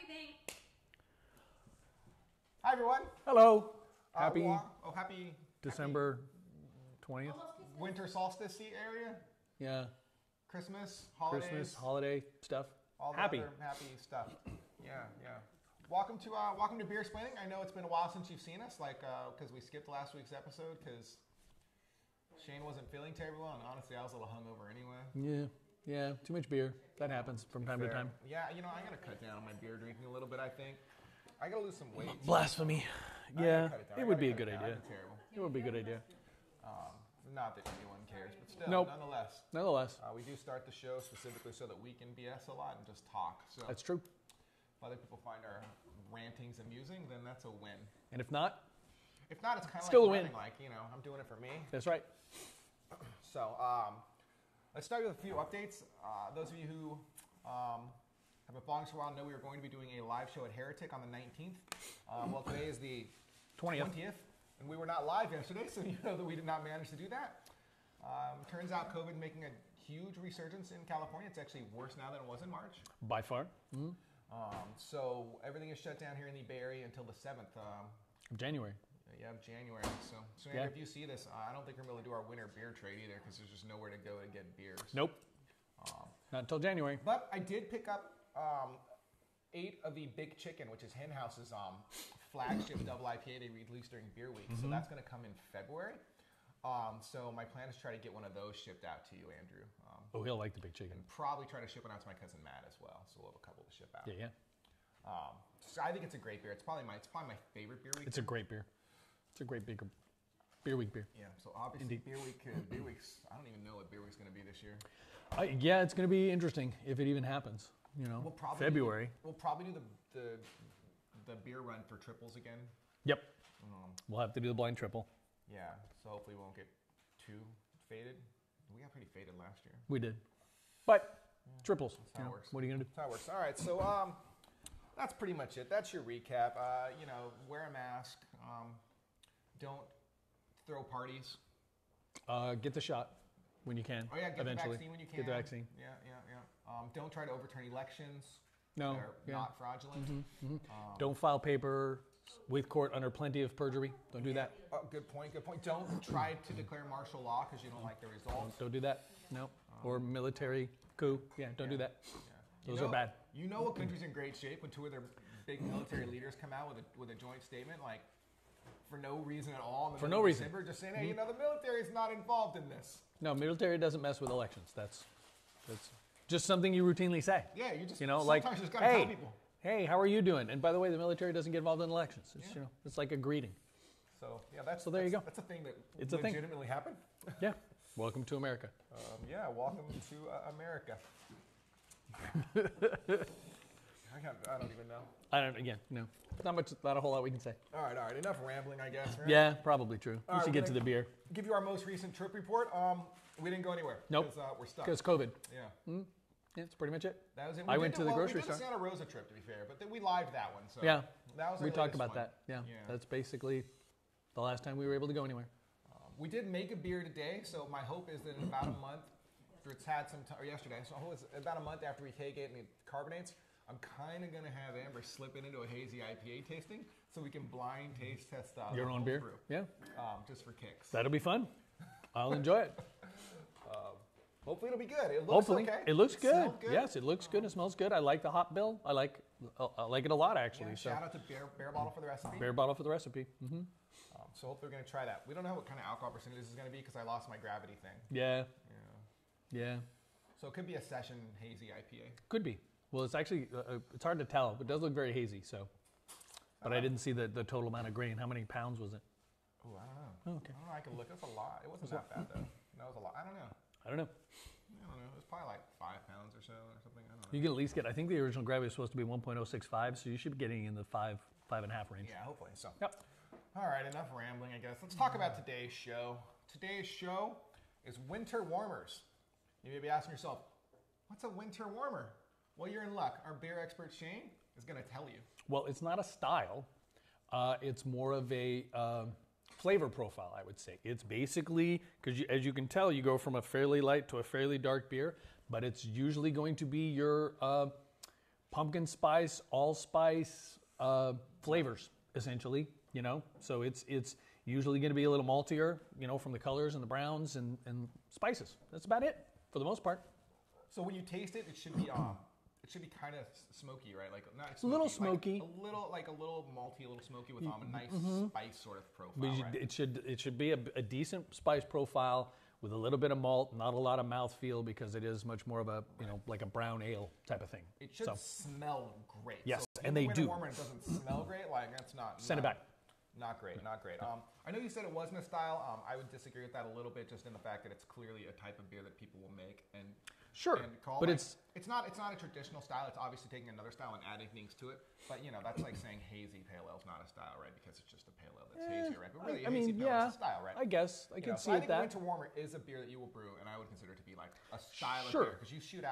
everything. Hi, everyone. Hello. Happy December 20th. winter solstice area. Yeah. Christmas, holidays. Christmas, holiday stuff. All the other happy stuff. Yeah. Welcome to Beer Explaining. I know it's been a while since you've seen us, because we skipped last week's episode because Shane wasn't feeling terrible, and honestly, I was a little hungover anyway. Yeah. Too much beer. That happens from time to time. Yeah, I gotta cut down on my beer drinking a little bit. I think I gotta lose some weight. Blasphemy. Yeah, it would be a good idea. idea. It would be a good idea. Not that anyone cares, but still, Nope. Nonetheless, we do start the show specifically so that we can BS a lot and just talk. So That's true. if other people find our rantings amusing, then that's a win. And if not, it's kind of still like a win. I'm doing it for me. That's right. So let's start with a few updates. Those of you who have been following us for a while know we were going to be doing a live show at Heretic on the 19th. Well, today is the 20th. And we were not live yesterday, so you know that we did not manage to do that. Turns out COVID making a huge resurgence in California. It's actually worse now than it was in March. By far. Mm-hmm. So everything is shut down here in the Bay Area until the 7th. January. Yeah, January. So Andrew, if you see this, I don't think we're going to be able to do our winter beer trade either because there's just nowhere to go to get beers. Nope. Not until January. But I did pick up 8 of the Big Chicken, which is Hen House's flagship double IPA they released during Beer Week. Mm-hmm. So that's going to come in February. So my plan is to try to get one of those shipped out to you, Andrew. He'll like the Big Chicken. And probably try to ship one out to my cousin Matt as well. So we'll have a couple to ship out. Yeah. So I think it's a great beer. It's probably my favorite Beer Week. It's a great beer. It's a great Beer Week beer. Yeah. So obviously Beer Week's. I don't even know what Beer Week's going to be this year. Yeah, it's going to be interesting if it even happens. February. We'll probably do the beer run for triples again. Yep. We'll have to do the blind triple. Yeah. So hopefully we won't get too faded. We got pretty faded last year. We did. But triples. That's how it works. What are you going to do? That's how it works. All right. So that's pretty much it. That's your recap. Wear a mask. Don't throw parties. Get the shot when you can. Oh yeah, get eventually. the vaccine when you can. Get the vaccine. Yeah. Don't try to overturn elections. No. That are not fraudulent. Mm-hmm. Don't file paper with court under plenty of perjury. Don't do that. Good point. Don't try to declare martial law because you don't like the results. Don't do that. No. Or military coup. Yeah, don't do that. Yeah. Those are bad. You know a country's in great shape when 2 of their big military leaders come out with a joint statement, like for no reason at all. For no reason. December, just saying, hey, the military is not involved in this. No, military doesn't mess with elections. That's just something you routinely say. Yeah, you just sometimes you just gotta tell people. Hey, how are you doing? And by the way, the military doesn't get involved in elections. It's it's like a greeting. So there you go. That's a thing that it's legitimately happened. Yeah. Welcome to America. Welcome to America. I don't even know. Not a whole lot we can say. All right. Enough rambling, I guess. Right? Yeah, probably true. We should get to the beer. Give you our most recent trip report. We didn't go anywhere. Nope. Because we're stuck. Because COVID. Yeah. Yeah, that's pretty much it. That was it. I went to the grocery store. We did a Santa Rosa trip, to be fair, but then we lived that one. So yeah. That was we talked about one. that. Yeah. That's basically the last time we were able to go anywhere. We did make a beer today, so my hope is that in about a month, after it's had some time, or yesterday, so I hope it's about a month after we take it and it carbonates, I'm kind of going to have Amber slip it into a hazy IPA tasting so we can blind taste test your own beer. Brew. Yeah. Just for kicks. That'll be fun. I'll enjoy it. Hopefully it'll be good. It looks okay. It looks good. Yes, it looks good. It smells good. I like the hop bill. I like it a lot, actually. Yeah, shout out to Bear Bottle for the recipe. Bear Bottle for the recipe. Mm-hmm. So hopefully we're going to try that. We don't know what kind of alcohol percentage this is going to be because I lost my gravity thing. Yeah. So it could be a session hazy IPA. Could be. Well, it's actually, it's hard to tell, but it does look very hazy, so. But I didn't see the total amount of grain. How many pounds was it? Oh, I don't know. Oh, okay. I don't know. I can look. That's a lot. It wasn't that bad, though. That was a lot. I don't know. It was probably like 5 pounds or so or something. I don't know. You can at least get, I think the original gravity was supposed to be 1.065, so you should be getting in the 5.5 range. Yeah, hopefully. So. Yep. All right, enough rambling, I guess. Let's talk about today's show. Today's show is winter warmers. You may be asking yourself, what's a winter warmer? Well, you're in luck. Our beer expert, Shane, is going to tell you. Well, it's not a style. It's more of a flavor profile, I would say. It's basically, because as you can tell, you go from a fairly light to a fairly dark beer, but it's usually going to be your pumpkin spice, allspice flavors, essentially, you know. So it's usually going to be a little maltier, you know, from the colors and the browns and spices. That's about it for the most part. So when you taste it, it should be kind of smoky, right? Like not smoky, a little smoky, like a little malty, a little smoky with a nice spice sort of profile. But right? It should be a decent spice profile with a little bit of malt, not a lot of mouthfeel because it is much more of a, you know, like a brown ale type of thing. It should smell great. Yes, so and they do. Warmer and it doesn't smell great. Like that's not. Send it back. Not great, not great. I know you said it wasn't a style. I would disagree with that a little bit, just in the fact that it's clearly a type of beer that people will make and call. But like, it's not a traditional style. It's obviously taking another style and adding things to it. But you know, that's like saying hazy pale ale is not a style, right? Because it's just a pale ale that's hazier, right? But really, I mean, hazy pale ale is a style, right? I guess I can see I think that. Winter Warmer is a beer that you will brew, and I would consider it to be like a style of beer because you set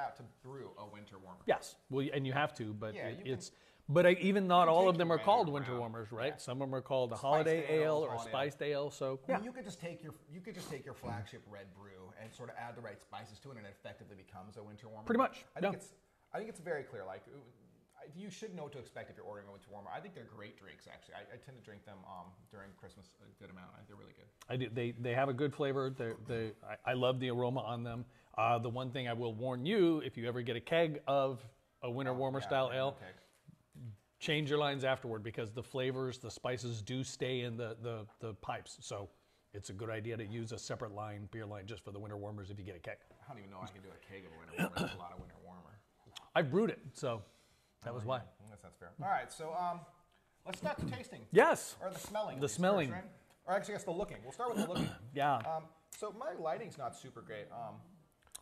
out to brew a Winter Warmer. Yes, well, and you have to, but it's. Can, But even not all of them are called around. winter warmers, right? Yeah. Some of them are called a holiday ale or a spiced ale. So I mean, you could just take your flagship red brew and sort of add the right spices to it, and it effectively becomes a winter warmer. Pretty much. I think it's very clear. Like you should know what to expect if you're ordering a winter warmer. I think they're great drinks. Actually, I tend to drink them during Christmas a good amount. They're really good. I do. They have a good flavor. I love the aroma on them. The one thing I will warn you, if you ever get a keg of a winter warmer style ale. Change your lines afterward because the flavors, the spices do stay in the pipes. So it's a good idea to use a separate beer line, just for the winter warmers if you get a keg. I don't even know I can do a keg of a winter warmer. That's a lot of winter warmer. I've brewed it, so that was why. I guess that's fair. All right, so let's start the tasting. Yes. Or the smelling. The smelling. First, right? Or actually, I guess the looking. We'll start with the looking. Yeah. So my lighting's not super great.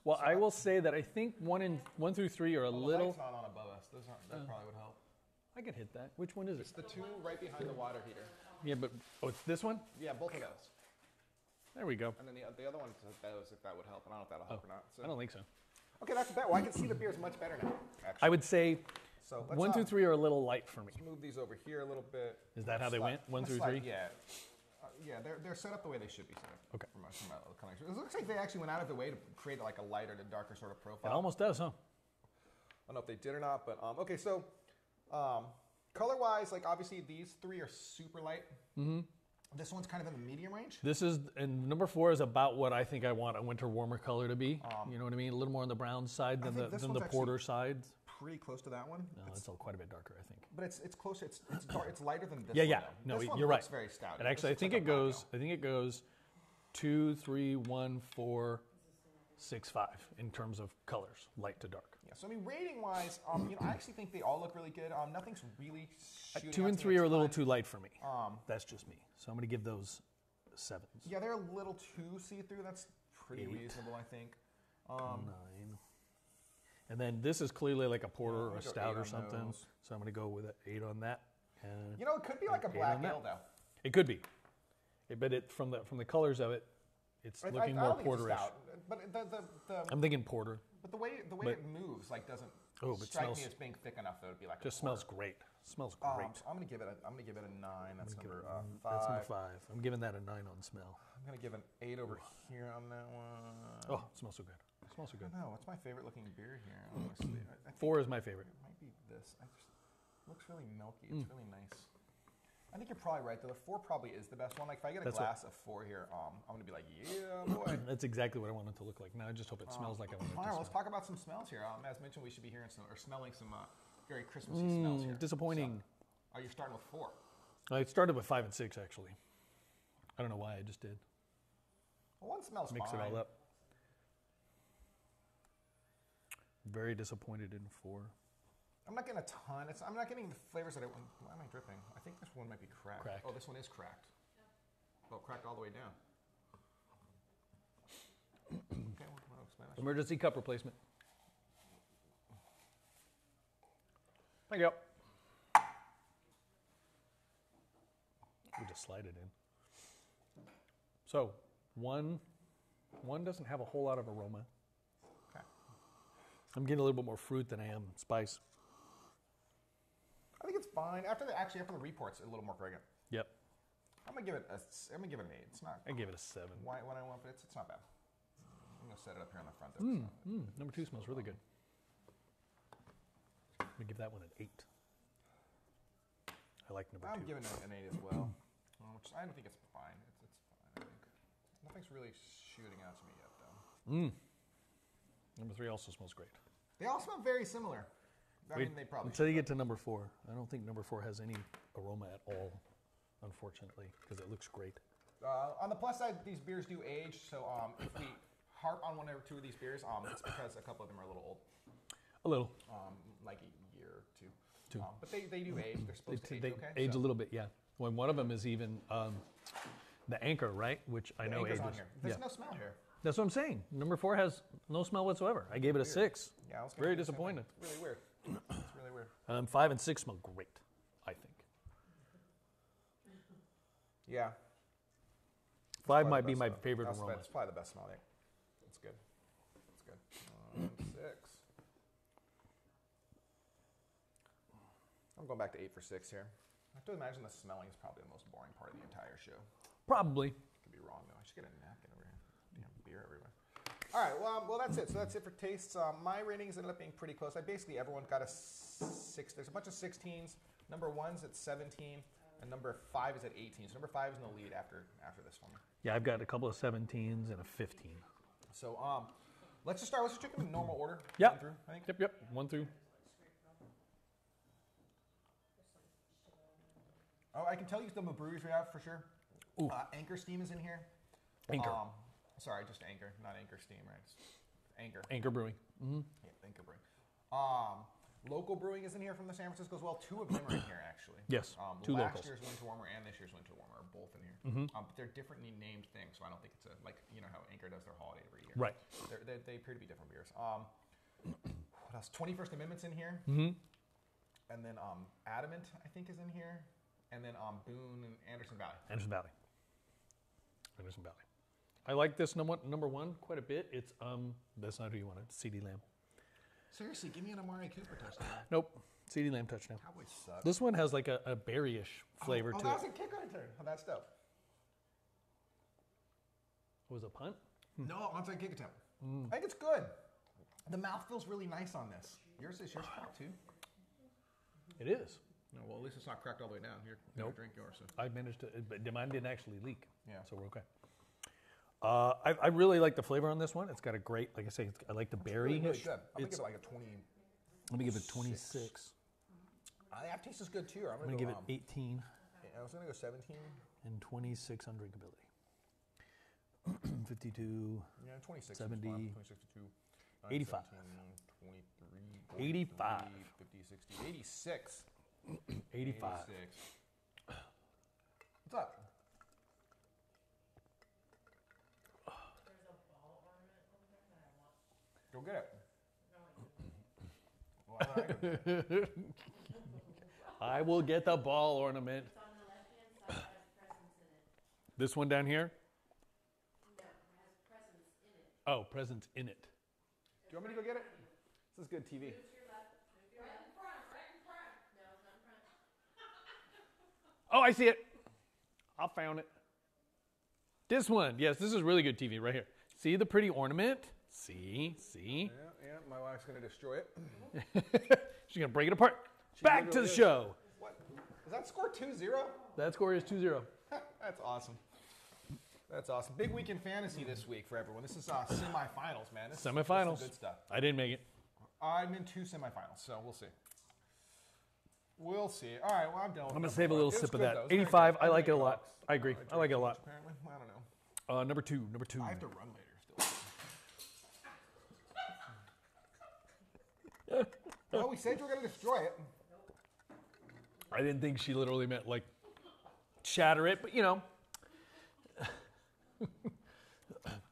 Well, so I will say that I think 1 through 3 are a little. The light's not on above us. That probably would help. I can hit that. Which one is it? It's the two right behind the water heater. Yeah, but it's this one. Yeah, both of those. There we go. And then the other one's those, if that would help. I don't know if that'll help or not. So. I don't think so. Okay, that's better. Well, I can see the beers much better now. Actually. I would say so 1 through 3 are a little light for me. Let's move these over here a little bit. Is that how they went? 1 through 3? Yeah. Yeah, they're set up the way they should be set up. Okay. From my collection. It looks like they actually went out of their way to create like a lighter to darker sort of profile. It almost does, huh? I don't know if they did or not, but okay. So, color-wise, like obviously these 3 are super light. Mm-hmm. This one's kind of in the medium range. This is, and number 4 is about what I think I want a winter warmer color to be. You know what I mean? A little more on the brown side than the porter side. Pretty close to that one. No, it's quite a bit darker, I think. But it's closer. It's dark. It's lighter than this. Yeah. One, no, this one you're looks right. Very stout. And actually, I think it goes 2, 3, 1, 4, 6, 5 in terms of colors, light to dark. Yeah. So I mean, rating wise, I actually think they all look really good. Nothing's really. 2 and 3 are a little too light for me. That's just me. So I'm going to give those 7s. Yeah, they're a little too see-through. That's pretty reasonable, I think. 9. And then this is clearly like a porter or a stout or something. Those. So I'm going to go with an 8 on that. And it could be like a black ale, though. It could be. But from the colors of it, it's looking more porterish. But I'm thinking porter. But the way it moves doesn't strike me as being thick enough that it would be like. Just smells great. Smells great. So I'm gonna give it a 9. That's number 5. That's number 5. I'm giving that a 9 on smell. I'm gonna give an 8 over here on that one. Oh, it smells so good. It smells so good. No, what's my favorite looking beer here? Honestly, I 4 is my favorite. It might be this. It looks really milky. It's really nice. I think you're probably right, though. The 4 probably is the best one. Like, if I get a glass of 4 here, I'm going to be like, yeah, boy. That's exactly what I want it to look like. Now I just hope it smells like I want it to smell. All right, let's talk about some smells here. As mentioned, we should be hearing smelling some very Christmassy smells here. Disappointing. So, are you starting with 4? I started with 5 and 6, actually. I don't know why I just did. Well, one smells Mix fine. it all up. Very disappointed in 4. I'm not getting a ton. I'm not getting the flavors that I want. Why am I dripping? I think this one might be cracked. Oh, this one is cracked. Yeah. Oh, cracked all the way down. Okay, well, explain that. Emergency cup replacement. Thank you. We just slide it in. So, one doesn't have a whole lot of aroma. Okay. I'm getting a little bit more fruit than I am spice. I think it's fine. After the report, it's a little more fragrant. Yep. I'm gonna give it an 8. It's not. I give it a 7. Why I want, but it's not bad. I'm gonna set it up here on the front. Number 2 smells really good. me give that one an 8. I like number 2. I'm giving it an 8 as well. Which I don't think it's fine. It's fine, I think. Nothing's really shooting out to me yet, though. Number 3 also smells great. They all smell very similar. I mean, they probably until you get to number 4. I don't think number 4 has any aroma at all, unfortunately, because it looks great. On the plus side, these beers do age, so if we harp on 1 or 2 of these beers, it's because a couple of them are a little old. A little. Like a year or 2. But they do age. They're supposed to age they okay. age a little bit, yeah. When one of them is even the Anchor, right? Which I know ages. On here. There's no smell here. That's what I'm saying. Number 4 has no smell whatsoever. I gave it a 6. Yeah, I was very disappointed. It's really weird. It's really weird. 5 and 6 smell great, I think. Yeah. 5 might be my favorite aroma. It's probably the best smelling. It's good. It's good. 6. I'm going back to 8 for 6 here. I have to imagine the smelling is probably the most boring part of the entire show. Probably. Could be wrong though. I should get a napkin over here. Damn beer everywhere. All right. Well, that's it. So that's it for tastes. My ratings ended up being pretty close. Everyone got a 6. There's a bunch of 16s. Number 1's at 17, and number 5 is at 18. So number 5 is in the lead after this one. Yeah, I've got a couple of 17s and a 15. So let's just start. Let's just check them in normal order. Yeah. 1 through, I think. Yep. 1 through. Oh, I can tell you some of the breweries we have for sure. Anchor Steam is in here. Anchor. Sorry, just Anchor, not Anchor Steam, right? It's Anchor. Anchor Brewing. Mm-hmm. Yeah, Anchor Brewing. Local Brewing is in here from the San Francisco as well. 2 of them are in here, actually. Yes, 2 last locals. Year's Winter Warmer and this year's Winter Warmer are both in here. But they're differently named things, so I don't think it's like how Anchor does their holiday every year. Right. They appear to be different beers. What else? 21st Amendment's in here. And then Adamant, I think, is in here. And then Boone and Anderson Valley. Anderson Valley. I like this number 1 quite a bit. It's that's not who you wanted. CD Lamb. Seriously, give me an Amari Cooper touchdown. Nope. CD Lamb touchdown. Cowboys suck. This one has like a berryish flavor to it. That was a kick return. Oh, that's dope. Was it a punt? No, onside kick attempt. I think it's good. The mouth feels really nice on this. Yours cracked too? It is. No, well, at least it's not cracked all the way down. Here, nope. Drink yours. So. I managed to, but mine didn't actually leak. Yeah. So we're okay. I really like the flavor on this one. It's got a great, like I say, I like the berry. Really good. I'm gonna give it like a 20. Let me give it 26. The aftertaste is good too. I'm gonna give it 18. I was gonna go 17. And 26 on drinkability. 52. Yeah, 26. 70. 26 to 2. 85. 23. 85. 50, 60. 86. 85. 86. What's up? Go get it. I will get the ball ornament. It's on the left-hand side, it has presents in it. This one down here? No, it has presents in it. Oh, presents in it. Do you want me to go get it? This is good TV. Move to your left. Move to your left. Right in front. No, it's not in front. Oh, I see it. I found it. This one. Yes, this is really good TV right here. See the pretty ornament? See? Yeah, my wife's going to destroy it. She's going to break it apart. Back to the show. What? Is that score 2-0? That score is 2-0. That's awesome. That's awesome. Big week in fantasy this week for everyone. This is semifinals, man. This Semifinals. is good stuff. I didn't make it. I'm in 2 semifinals, so we'll see. We'll see. All right, well, I'm done. I'm going to save a little sip of that. Though. 85, I like it a lot. I agree. I like it a lot. Apparently, I don't know. Number two. I have to run later still. Well, we said you were going to destroy it. I didn't think she literally meant like shatter it, but you know.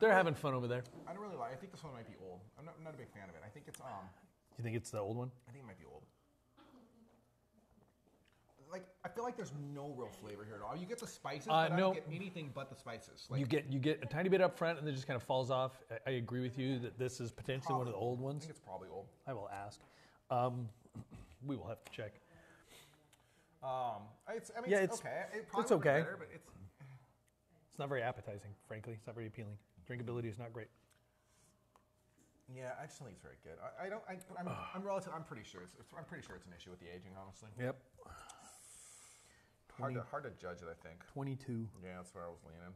They're having fun over there. I don't really like. I think this one might be old. I'm not a big fan of it. I think it's You think it's the old one? I think it might be old. Like I feel like there's no real flavor here at all. You get the spices, but I don't get anything but the spices. Like, you get a tiny bit up front, and then it just kind of falls off. I agree with you that this is potentially one of the old I ones. think it's probably old. I will ask. We will have to check. It's okay. It probably it's okay. Better, but It's not very appetizing, frankly. It's not very appealing. Drinkability is not great. Yeah, I just don't think it's very good. I'm pretty sure it's an issue with the aging, honestly. Yep. Hard to judge it, I think. 22 Yeah, that's where I was leaning.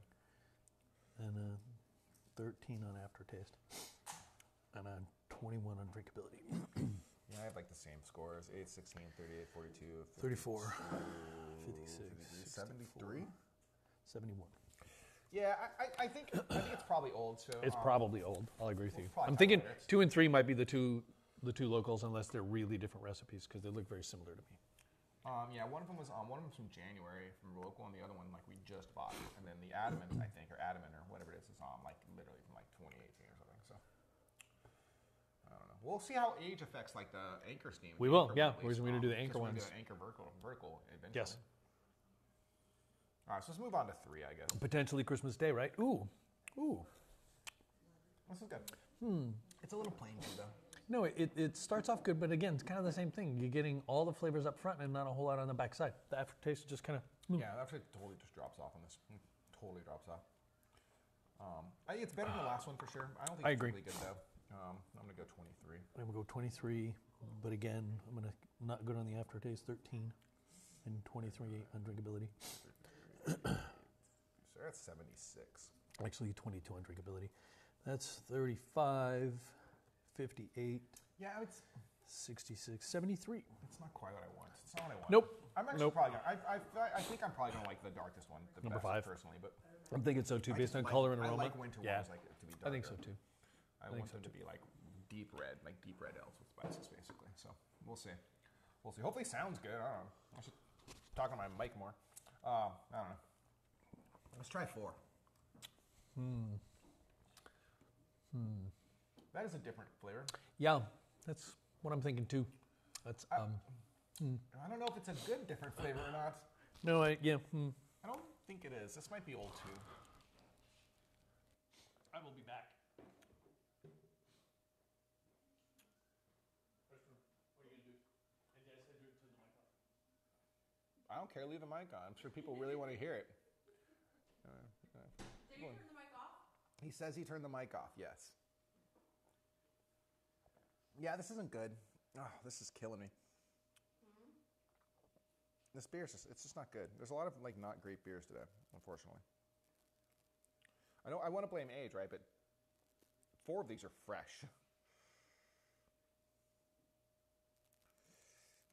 and 13 on aftertaste, and 21 on drinkability. Yeah, I have like the same scores: 8, 16, 38, 42, 34, 56, 56, 73. 71. Yeah, I think it's probably old. So It's probably old. I'll agree with you. probably I'm thinking fabrics. 2 and 3 might be the two locals, unless they're really different recipes because they look very similar to me. Yeah, one of them was from January from local, and the other one like we just bought, and then the Adamant, I think, or Adamant or whatever it is like literally from like 2018 or something. So I don't know. We'll see how age affects like the anchor steam. We the will, anchor yeah. release, We're going to do the anchor because we're ones. gonna do anchor vertical eventually. Yes. All right, so let's move on to 3, I guess. Potentially Christmas Day, right? Ooh. This is good. It's a little plain too, though. No, it starts off good, but again, it's kind of the same thing. You're getting all the flavors up front and not a whole lot on the back side. The aftertaste is just kind of... Yeah, it actually totally just drops off on this. Totally drops off. I think it's better than the last one for sure. I don't think I it's agree. really good though. I'm gonna go 23. I'm going to go 23, but again, I'm going to not good on the aftertaste, 13, and 23 on drinkability. So that's 76. Actually, 22 on drinkability. That's 35, 58, Yeah, it's 66, 73. not quite what I want. It's not what I want. Nope. I'm actually probably gonna. I think I'm probably gonna like the darkest one the Number best 5. personally, but I'm thinking so too, I based just on like- color and aroma. I like winter Yeah, ones like it to be I darker. think so too. I want them to be like deep red ales with spices, basically. So we'll see. Hopefully, it sounds good. I don't know. I should talk on my mic more. I don't know. Let's try 4. That is a different flavor. Yeah, that's what I'm thinking too. That's I don't know if it's a good different flavor or not. no, I don't think it is. This might be old too. I will be back. I don't care. Leave the mic on. I'm sure people really want to hear it. Did you turn the mic off? He says he turned the mic off. Yes. Yeah, this isn't good. Oh, this is killing me. This beer it's just not good. There's a lot of like not great beers today, unfortunately. I want to blame age, right? But 4 of these are fresh.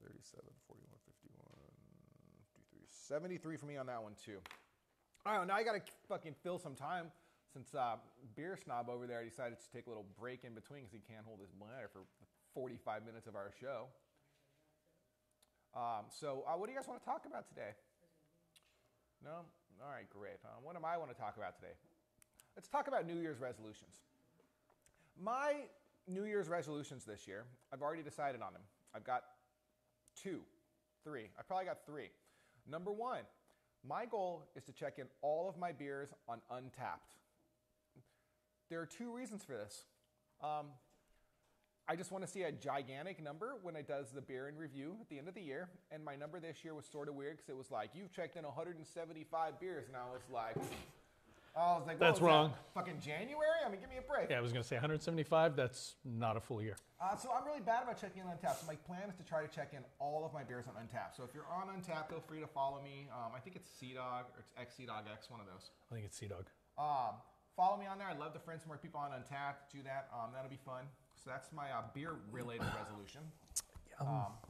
37, 41, 51, 53, 73 for me on that one too. All right, now I gotta fucking fill some time since Beer Snob over there decided to take a little break in between because he can't hold his bladder for 45 minutes of our show. So what do you guys want to talk about today? No? All right, great. What do I want to talk about today? Let's talk about New Year's resolutions. My New Year's resolutions this year, I've already decided on them. I've got 2, 3. I probably got 3. Number 1, my goal is to check in all of my beers on Untapped. There are 2 reasons for this. I just want to see a gigantic number when it does the beer and review at the end of the year. And my number this year was sort of weird because it was like, you've checked in 175 beers. And I was like, That's wrong. Fucking January? I mean, give me a break. Yeah, I was going to say 175. That's not a full year. So I'm really bad about checking in on Untapped. So my plan is to try to check in all of my beers on Untapped. So if you're on Untapped, feel free to follow me. I think it's Sea-Dog or it's X-Sea-Dog X, one of those. I think it's Sea Dog. Follow me on there. I'd love to friend some more people on Untapped. Do that. That'll be fun. So that's my beer-related resolution.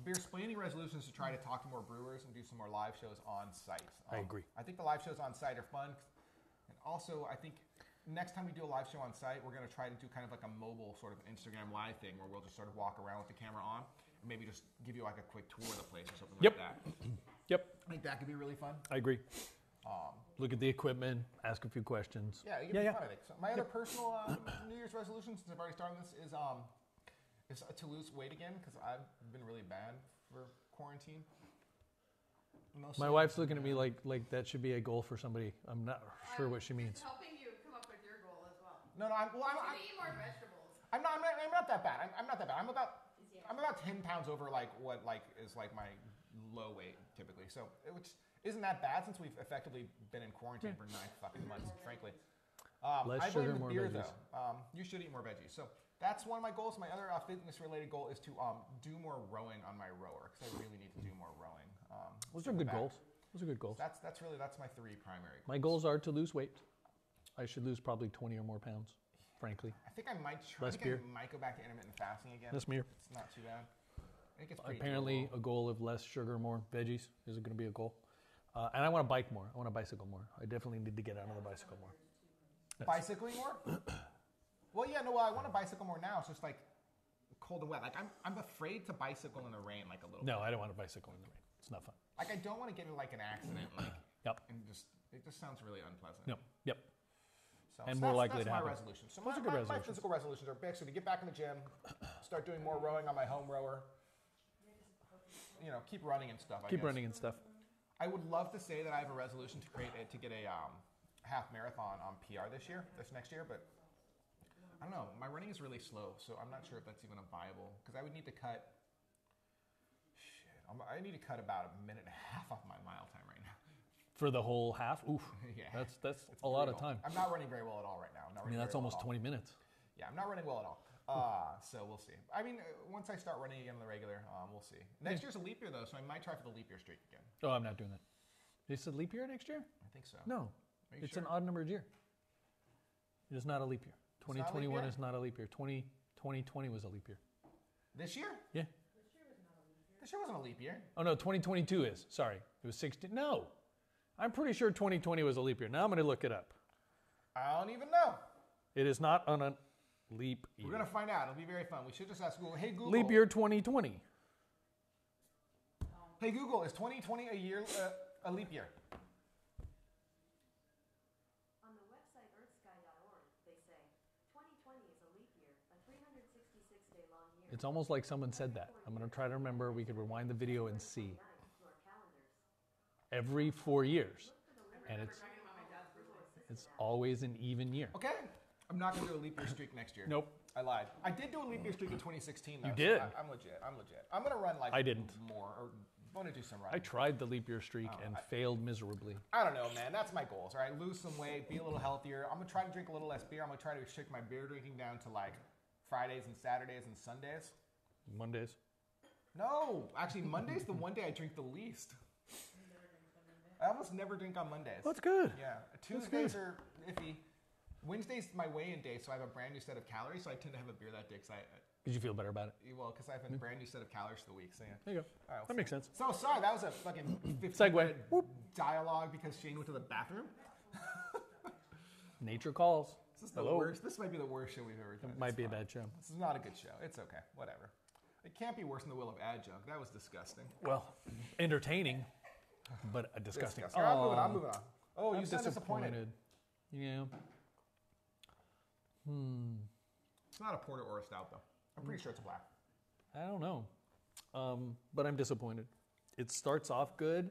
Beer splaining resolution is to try to talk to more brewers and do some more live shows on site. I agree. I think the live shows on site are fun. And also, I think next time we do a live show on site, we're going to try to do kind of like a mobile sort of Instagram live thing where we'll just sort of walk around with the camera on and maybe just give you like a quick tour of the place or something like that. Yep. I think that could be really fun. I agree. Look at the equipment, ask a few questions. Yeah, it could be fun, I think. So my other personal New Year's resolution, since I've already started this, is to lose weight again because I've been really bad for quarantine. My wife's looking at me like that should be a goal for somebody. I'm not sure what she means. Helping you come up with your goal as well. No, You should eat more vegetables. I'm not that bad. I'm not that bad. I'm about 10 pounds over like what like is like my low weight typically. So which isn't that bad since we've effectively been in quarantine for 9 fucking months, frankly. Less I blame sugar, the more beer veggies. though. You should eat more veggies. So That's one of my goals. My other fitness-related goal is to do more rowing on my rower because I really need to do more rowing. Those are good goals. Those are good goals. That's my 3 primary goals. My goals are to lose weight. I should lose probably 20 or more pounds, frankly. I think I might try. Less beer. I might go back to intermittent fasting again. Less beer. It's not too bad. I think it's pretty Apparently, doable. a goal of less sugar, more veggies is going to be a goal. And I want to bike more. I want to bicycle more. I definitely need to get out on the bicycle more. Bicycling more? Well, yeah, no. Well, I want to bicycle more now. It's just like cold and wet. Like I'm afraid to bicycle in the rain, like a little. No, bit. I don't want to bicycle in the rain. It's not fun. Like I don't want to get in like an accident. Like Yep. and it just sounds really unpleasant. No. Yep. So, And so more that's, likely that's to my happen. resolution. So Those are my good resolutions. physical resolutions are basically to get back in the gym, start doing more rowing on my home rower. You know, keep running and stuff. Keep running and stuff. I would love to say that I have a resolution to get a half marathon on PR this next year, but I don't know. My running is really slow, so I'm not sure if that's even a viable. Because I would need to cut. I need to cut about a minute and a half off my mile time right now. For the whole half? Oof. Yeah. That's It's a lot of brutal. time. I'm not running very well at all right now. I'm not I mean, running that's very well almost at all. 20 minutes. Yeah, I'm not running well at all. So we'll see. I mean, once I start running again on the regular, we'll see. Next year's a leap year, though, so I might try for the leap year streak again. Oh, I'm not doing that. Is it leap year next year? I think so. No. Are you It's sure? an odd numbered year. It is not a leap year. not a leap 2021 year? is not a leap year. 2020 was a leap year. This year? Yeah. This year wasn't a leap year. Oh, no, 2022 is. Sorry. It was 16. No. I'm pretty sure 2020 was a leap year. Now I'm going to look it up. I don't even know. It is not on a leap year. We're going to find out. It'll be very fun. We should just ask Google. Hey, Google. Leap year 2020. Hey, Google, is 2020 a year, a leap year? On the website earthsky.org, they say 2020 is a leap year, a 366-day long year. It's almost like someone said that. I'm going to try to remember. We could rewind the video and see. Your calendars. Every 4 years. And We're talking about my dad's birthday. it's always an even year. Okay. I'm not going to do a leap year streak next year. Nope. I lied. I did do a leap year streak in 2016, though. You so did? I'm legit. I'm going to run like I didn't. more. Or I'm going to do some I running. tried the leap year streak and failed miserably. I don't know, man. That's my goals, all right? Lose some weight, be a little healthier. I'm going to try to drink a little less beer. I'm going to try to restrict my beer drinking down to like Fridays and Saturdays and Sundays. Mondays. No, actually, Monday's the one day I drink the least. I almost never drink on Mondays. That's good. Yeah, That's Tuesdays good. are iffy. Wednesday's my weigh-in day, so I have a brand new set of calories. So I tend to have a beer that day because Did you feel better about it? because I have a brand new set of calories for the week. So yeah. There you go. All right, That makes sense. So sorry, that was a fucking 15 Segue. Whoop. dialogue because Shane went to the bathroom. Nature calls. This is the Hello. worst. This might be the worst show we've ever done. It might It's be a fine. bad show. This is not a good show. It's okay. Whatever. It can't be worse than the Will of Adjunct. That was disgusting. Well, entertaining, but disgusting. All right, I'm moving on. Oh, you I'm sound disappointed. Yeah. It's not a porter or a stout, though. I'm pretty sure it's black. I don't know. But I'm disappointed. It starts off good,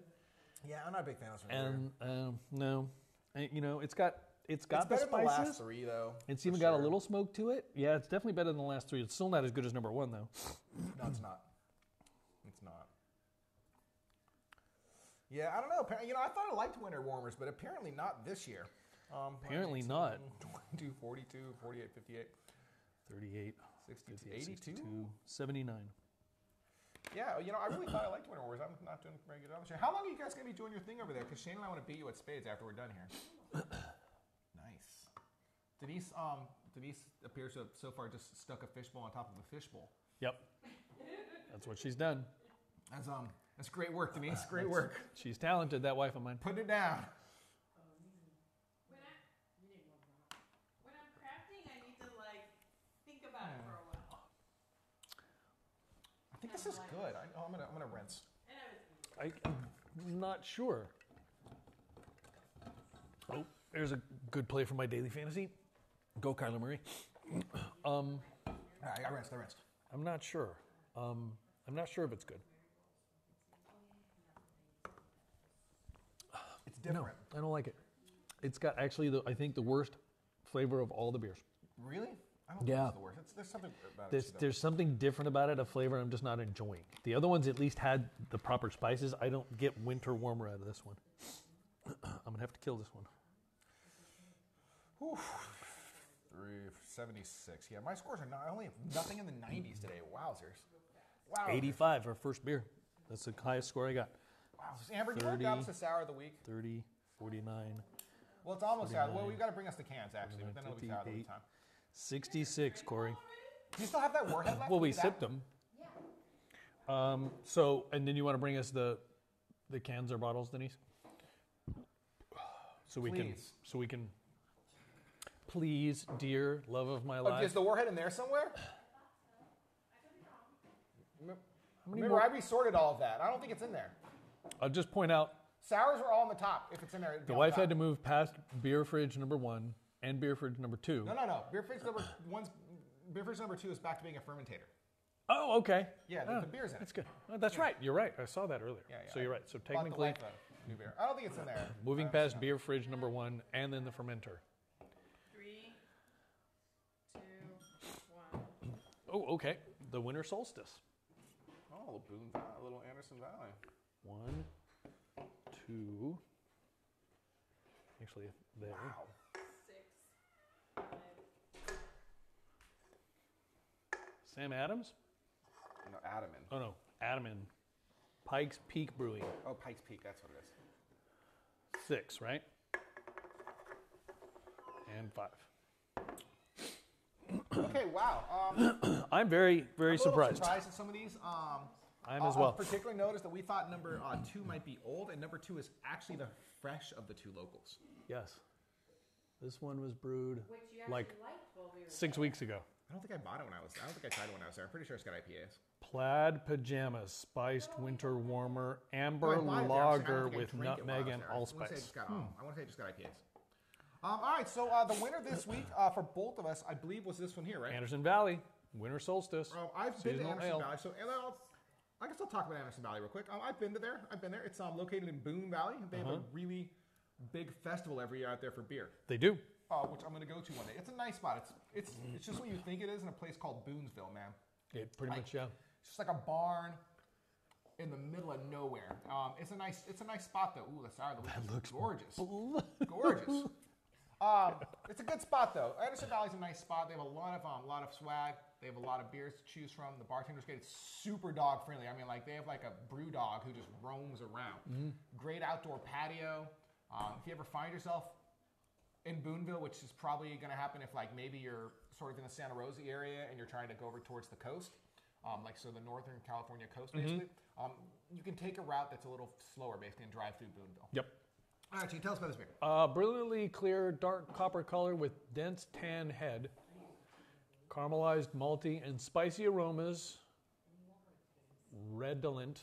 Yeah, I'm not a big fan of this. and no, and, you know, it's got It's the better than the last spices. three, though. It's for even got a sure. little smoke to it. Yeah, it's definitely better than the last three. It's still not as good as number one, though. No, it's not. It's not. Yeah, I don't know. You know, I thought I liked winter warmers, but apparently not this year. Apparently not. 22, 42, 48, 58, 38, 62, 58, 82. 62, 79. Yeah, you know, I really thought I liked winter warmers. I'm not doing very good on this year. How long are you guys going to be doing your thing over there? Because Shane and I want to beat you at spades after we're done here. Nice. Denise appears to have so far just stuck a fishbowl on top of a fishbowl. Yep. That's what she's done. That's great work, Denise. Great work. She's talented, that wife of mine. Putting it down. When I'm crafting, I need to like think about it for a while. I think this is good. I'm gonna rinse. And I was I'm not sure. Oh, there's a good play for my daily fantasy. Go, Kyler Murray. All right, I rinsed. I'm not sure. I'm not sure if it's good. It's different. No, I don't like it. It's got actually, I think, the worst flavor of all the beers. Really? I don't think Yeah. it's the worst. There's something about it. There's something different about it, a flavor I'm just not enjoying. The other ones at least had the proper spices. I don't get winter warmer out of this one. I'm going to have to kill this one. Whew. grief. 76. Yeah, my scores are not. I only have nothing in the 90s today. Wowzers. Wow. 85 for first beer. That's the highest score I got. Wow. Amber, do you want to grab us a sour of the week? 30, 49. Well, it's almost sour. Well, we've got to bring us the cans, actually, but then it'll be sour the whole time. 66, Corey. Do you still have that warhead left? Well, we sipped them. So, and then you want to bring us the cans or bottles, Denise? So we can, please, dear love of my life. Is the warhead in there somewhere? Remember, more? I resorted all of that. I don't think it's in there. I'll just point out, Sours are all on the top. If it's in there, it'd be the on wife top. had to move past beer fridge number 1 and beer fridge number 2. No. Beer fridge number 2 is back to being a fermentator. Oh, okay. Yeah, the beer's in it. That's good. Oh, that's right. You're right. I saw that earlier. Yeah. So you're right. So Bought the technically, life out of new beer. I don't think it's in there. moving past beer fridge number 1 and then the fermenter. 3, 2, 1. Oh, okay. The winter solstice. Oh, Boone Valley, little Anderson Valley. 1, 2. Actually, there. Wow. 6, 5. Sam Adams? No, Adaman. Oh no, Adaman. Pikes Peak Brewing. Oh, Pikes Peak, that's what it is. 6, right? And 5. Okay, wow. I'm very, very I'm a little surprised. surprised at some of these. I'm as well. I particularly noticed that we thought number 2 might be old, and number 2 is actually the fresh of the 2 locals. Yes. This one was brewed Which you actually like liked while we were 6 weeks ago. I don't think I bought it when I was. I don't think I tried it when I was there. I'm pretty sure it's got IPAs. Plaid pajamas, spiced winter warmer, amber No, I bought it there. I'm saying I lager don't think I with drank it while I nutmeg was and there. I wanna say allspice. I want to say it just got IPAs. All right, so the winner this week for both of us, I believe, was this one here, right? Anderson Valley, winter solstice. I've been to Seasonal Anderson ale. Valley, so and I guess I'll talk about Anderson Valley real quick. I've been there. It's located in Boone Valley. They have a really big festival every year out there for beer, They do. which I'm going to go to one day. It's a nice spot. It's just what you think it is in a place called Boonesville, man. It pretty much, yeah. It's just like a barn in the middle of nowhere. It's a nice spot though. Ooh, the sour of the week looks gorgeous. Gorgeous. It's a good spot though. Anderson Valley's a nice spot. They have a lot of swag. They have a lot of beers to choose from. The bartender's great. It's super dog friendly. I mean, like they have like a brew dog who just roams around. Great outdoor patio. If you ever find yourself in Booneville, which is probably going to happen if like maybe you're sort of in the Santa Rosa area and you're trying to go over towards the coast, the Northern California coast, basically. You can take a route that's a little slower, basically, and drive through Booneville. Yep. All right, so you tell us about this beer. Brilliantly clear, dark copper color with dense tan head, caramelized, malty, and spicy aromas, redolent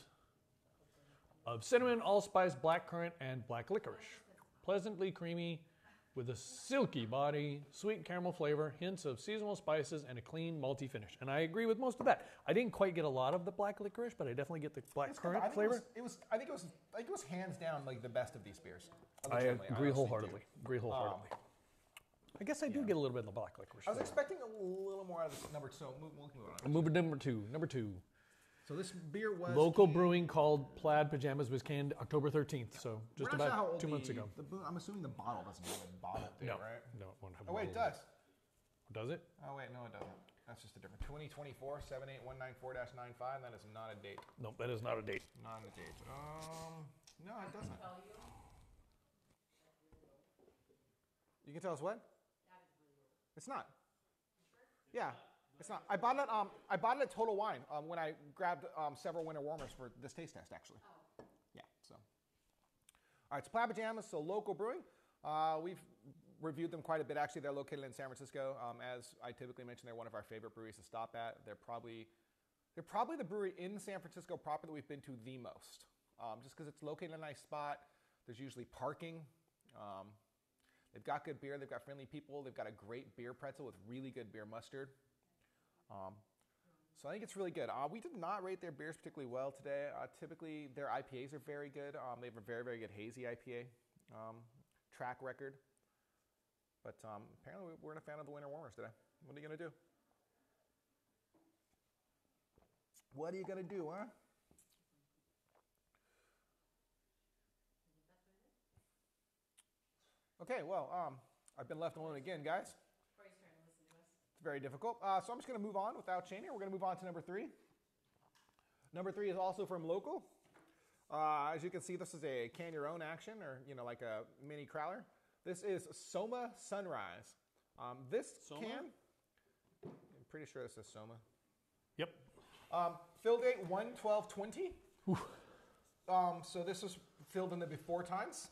of cinnamon, allspice, blackcurrant, and black licorice. Pleasantly creamy with a silky body, sweet caramel flavor, hints of seasonal spices, and a clean malty finish. And I agree with most of that. I didn't quite get a lot of the black licorice, but I definitely get the blackcurrant flavor. I think it was hands down like the best of these beers. I Legitimately, agree honestly wholeheartedly. do. Agree wholeheartedly. I guess I do get a little bit of the black licorice. I was flavor. expecting a little more out of this number, so we'll move on. Moving to number two. Number 2. So this beer was Local brewing called Plaid Pajamas was canned October 13th, so just We're not sure how about old 2 months ago. I'm assuming the bottle doesn't have a bottle date, No, right? no, it won't have. Oh wait, it bottle. does. Does it? Oh wait, no, it doesn't. That's just a different 2024 78194-95. That is not a date. No, that is not a date. Not a date. No, it doesn't. You can tell us what? It's not. Yeah, it's not. I bought it at Total Wine when I grabbed several winter warmers for this taste test, actually. Yeah. So. All right, it's Plaid Pajamas, so local brewing. We've reviewed them quite a bit. Actually, they're located in San Francisco. As I typically mention, they're one of our favorite breweries to stop at. They're probably the brewery in San Francisco proper that we've been to the most. Just because it's located in a nice spot. There's usually parking. They've got good beer. They've got friendly people. They've got a great beer pretzel with really good beer mustard. So I think it's really good. We did not rate their beers particularly well today. Typically, their IPAs are very good. They have a very, very good hazy IPA track record. But apparently, we weren't a fan of the winter warmers today. What are you going to do? What are you going to do, huh? Okay, well, I've been left alone again, guys. It's very difficult. So I'm just going to move on without chaining. We're going to move on to number 3. Number 3 is also from local. As you can see, this is a can your own action, or like a mini crowler. This is Soma Sunrise. This Soma? can, I'm pretty sure this is Soma. Yep. Fill date 1/12/20. So this was filled in the before times.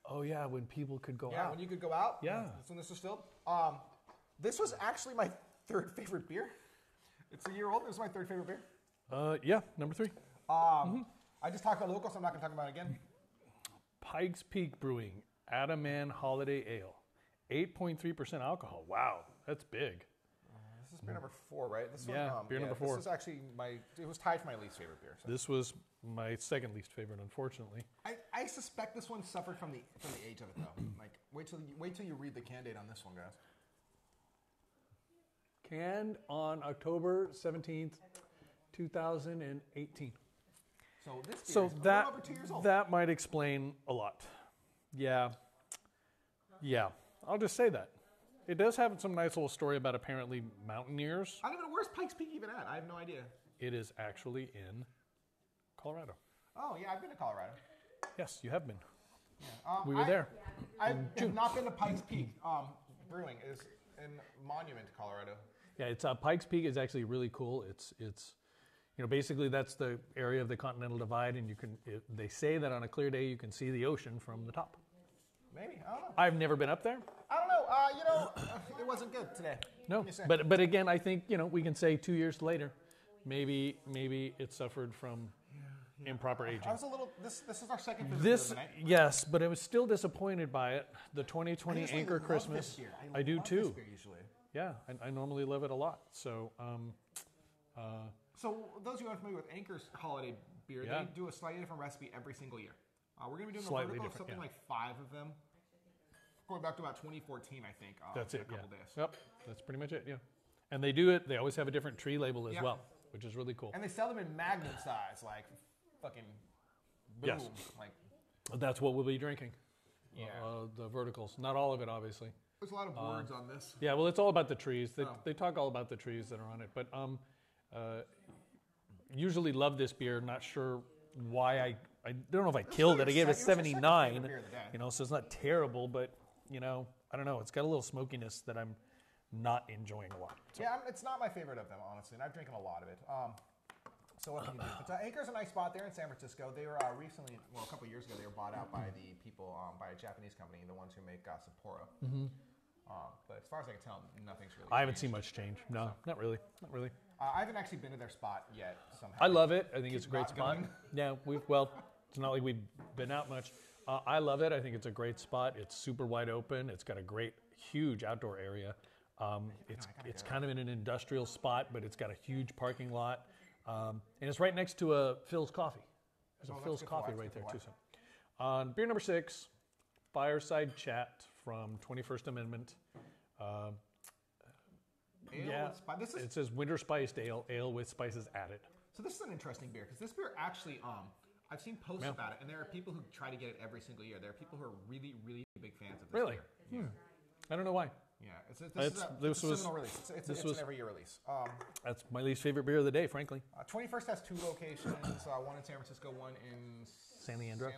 Oh yeah, when people could go Yeah, out. when you could go out. Yeah. That's when this was filled. This was actually my 3rd favorite beer. It's a year old. This is my 3rd favorite beer. Yeah, number 3. I just talked about local, so I'm not going to talk about it again. Pikes Peak Brewing, Adaman Holiday Ale, 8.3% alcohol. Wow, that's big. This is beer number 4, right? This Yeah, beer number 4. This is actually it was tied for my least favorite beer. So. This was my 2nd least favorite, unfortunately. I suspect this one suffered from the age of it, though. Like, wait till you read the can date on this one, guys. Canned on October 17th, 2018. So this beer is So a little over 2 years old. that might explain a lot. Yeah. I'll just say that. It does have some nice little story about apparently mountaineers. I don't even know, where's Pikes Peak even at? I have no idea. It is actually in Colorado. Oh, yeah, I've been to Colorado. Yes, you have been. Yeah. We were there. I have not been to Pikes Peak. Brewing is in Monument, Colorado. Yeah, it's Pikes Peak is actually really cool. It's basically that's the area of the Continental Divide, and they say that on a clear day you can see the ocean from the top. Maybe, I don't know. I've never been up there. I don't know. It wasn't good today. No, but again, I think we can say 2 years later, maybe it suffered from improper aging. I was a little. This is our 2nd visit This, of the night. yes, but I was still disappointed by it. The 2020 I usually Anchor love Christmas, this beer. I do love too. This beer usually. Yeah, I normally love it a lot. So, So those who aren't familiar with Anchor's holiday beer, Yeah. they do a slightly different recipe every single year. We're going to be doing Slightly a vertical of different, something yeah. like 5 of them. Going back to about 2014, I think. that's in it. a couple Yeah. days. Yep, that's pretty much it. Yeah, and they do it. They always have a different tree label as Yeah. well, which is really cool. And they sell them in magnum size, like fucking boom. Yes. Like, That's what we'll be drinking. Yeah. The verticals, not all of it, obviously. there's a lot of words on this. Yeah, well, it's all about the trees. Oh. They talk all about the trees that are on it. But usually love this beer. Not sure why I don't know if I killed it. I gave it a It was your second 79. favorite beer of the day. So it's not terrible, but I don't know. It's got a little smokiness that I'm not enjoying a lot. So, Yeah, it's not my favorite of them, honestly, and I've drinking a lot of it. So what can you do? But Anchor's a nice spot there in San Francisco. They were recently, a couple of years ago, they were bought out by the people, by a Japanese company, the ones who make Sapporo. But as far as I can tell, nothing's really I haven't seen changed. much change. No, not really. Not really. I haven't actually been to their spot yet. Somehow. I love it. I think it's a great not spot. going. Yeah, it's not like we've been out much. I love it. I think it's a great spot. It's super wide open. It's got a great, huge outdoor area. It's kind of in an industrial spot, but it's got a huge parking lot. And it's right next to Phil's Coffee. There's Oh, a that's Phil's good for Coffee what? right there, Good too. for So. Beer number 6, Fireside Chat from 21st Amendment. Ale Yeah, with spice. it says winter spiced ale with spices added. So this is an interesting beer because this beer actually, I've seen posts about it, and there are people who try to get it every single year. There are people who are really, really big fans of this Really? beer. Yeah. I don't know why. Yeah, it's a This was- seminal release. It's this an was- every year release. That's my least favorite beer of the day, frankly. 21st has 2 locations, one in San Francisco, one in San Leandro.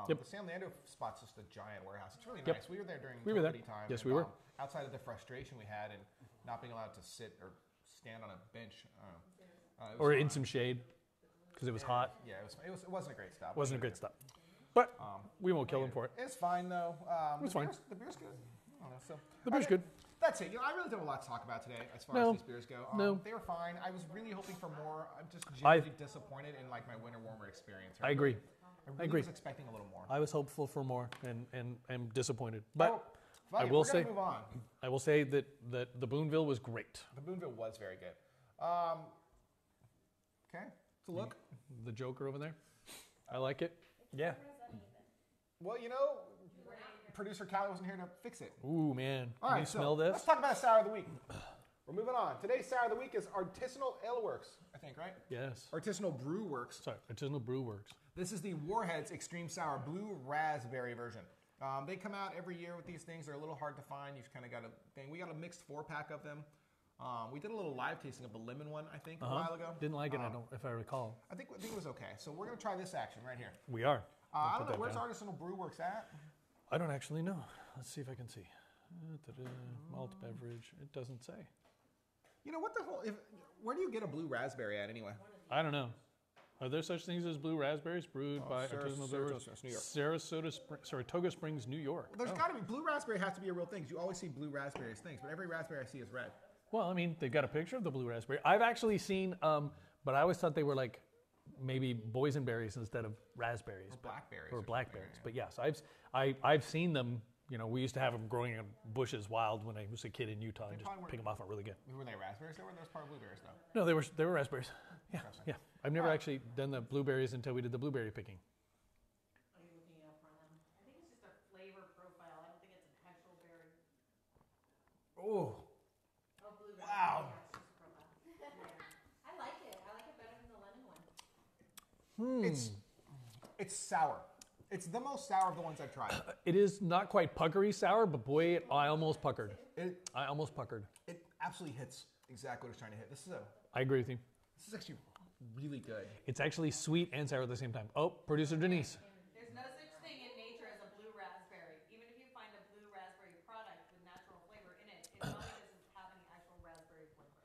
Yep. The San Leandro spot's just a giant warehouse. It's really Yep. nice. We were there during We were there. COVID time. Yes, and, we were. Outside of the frustration we had and not being allowed to sit or stand on a bench. It was Or fun. in some shade because it was hot. Yeah, it wasn't a great stop. Wasn't a great stop. But we won't kill them for it. It's fine though. It's fine. The beer's good. I don't know, so The beer's good. That's it. I really don't have a lot to talk about today as far No. as these beers go. No. They were fine. I was really hoping for more. I'm just I- genuinely disappointed in like my winter warmer experience. I agree. I really agree. was expecting a little more. I was hopeful for more and am disappointed. But Oh, fuck I it, will we're gonna say- move on. I will say that the Boonville was great. The Boonville was very good. Okay, it's a look. The Joker over there. I like it. Yeah. Well, producer Callie wasn't here to fix it. Ooh, man. All Can right, you so smell this? let's talk about Sour of the Week. We're moving on. Today's Sour of the Week is Artisanal Ale Works, I think, right? Yes. Artisanal Brew Works. Sorry, Artisanal Brew Works. This is the Warheads Extreme Sour Blue Raspberry version. They come out every year with these things. They're a little hard to find. You've kind of got a thing. We got a mixed 4-pack of them. We did a little live tasting of the lemon one, I think, a while ago. Didn't like it, if I recall. I think it was okay. So we're going to try this action right here. We are. I don't know. Where's Artisanal Brew Works at? I don't actually know. Let's see if I can see. Malt beverage. It doesn't say. You know, what the hell? Where do you get a blue raspberry at anyway? I don't know. Are there such things as blue raspberries brewed by Artisanal Brewers? New York. Saratoga Springs, New York. Well, there's got to be. Blue raspberry has to be a real thing. 'Cause you always see blue raspberries things, but every raspberry I see is red. Well, I mean, they've got a picture of the blue raspberry. I've actually seen, but I always thought they were like maybe boysenberries instead of raspberries. Or blackberries. Or blackberries. But yes, I've seen them. You know, we used to have them growing in bushes wild when I was a kid in Utah and just pick them off and really good. Were they raspberries? Or were those part of blueberries though? No, they were raspberries. Yeah, yeah. I've never actually done the blueberries until we did the blueberry picking. Are you looking it up on them? I think it's just a flavor profile. I don't think it's an actual berry. Oh. Oh, blueberry. Wow. Yeah, it's just a profile. Yeah. I like it. I like it better than the lemon one. It's sour. It's the most sour of the ones I've tried. It is not quite puckery sour, but boy, I almost puckered. I almost puckered. It absolutely hits exactly what it's trying to hit. I agree with you. This is actually really good. It's actually sweet and sour at the same time. Oh, producer Denise. There's no such thing in nature as a blue raspberry. Even if you find a blue raspberry product with natural flavor in it, it probably doesn't have any actual raspberry flavor.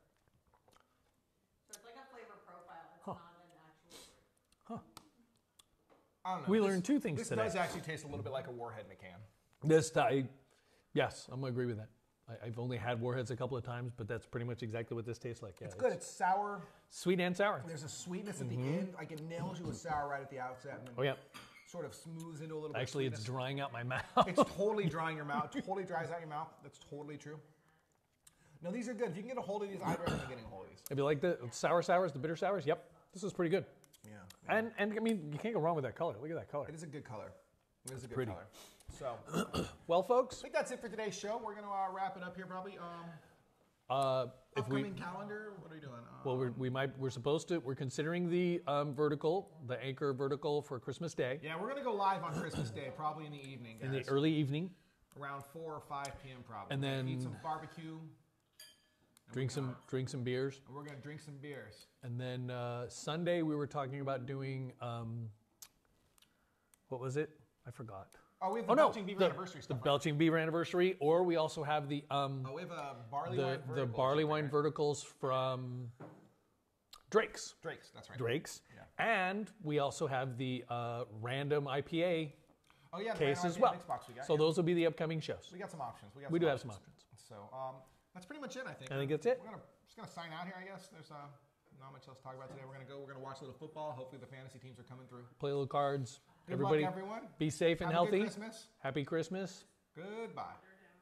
So it's like a flavor profile. It's not an actual fruit. I don't know. We learned two things today. This does actually taste a little bit like a Warhead in a can. Yes, I'm going to agree with that. I've only had Warheads a couple of times, but that's pretty much exactly what this tastes like. Yeah, it's good. It's sour. Sweet and sour. There's a sweetness at the end. Like it nails you with sour right at the outset. And then sort of smooths into a little bit. Actually, it's drying out my mouth. It's totally drying your mouth. Totally dries out your mouth. That's totally true. No, these are good. If you can get a hold of these, I'd recommend getting a hold of these. If you like the sour sours, the bitter sours, yep, this is pretty good. Yeah. And I mean, you can't go wrong with that color. Look at that color. It is a good color. It is a good Pretty. color. So, well, folks, I think that's it for today's show. We're going to wrap it up here probably. Upcoming calendar. What are we doing? Well, we're considering the vertical, the anchor vertical for Christmas Day. Yeah, we're going to go live on Christmas Day, probably in the evening, guys. In the early evening. Around 4 or 5 p.m. probably. And then eat some barbecue. Drink some beers. And we're going to drink some beers. And then Sunday we were talking about doing, what was it? I forgot. Oh, we have the Belching Beaver anniversary stuff. The Belching Beaver anniversary, or we also have the we have a barley wine vertical. The barley wine verticals from Drake's. That's right. Drake's. Yeah. And we also have the random IPA case as well. So those will be the upcoming shows. We got some options. We do have some options. So that's pretty much it, I think. I think that's it. We're just gonna sign out here, I guess. There's not much else to talk about today. We're gonna watch a little football. Hopefully the fantasy teams are coming through. Play a little cards. Good Everybody, luck, everyone. Be safe and healthy. Good Christmas. Happy Christmas. Goodbye.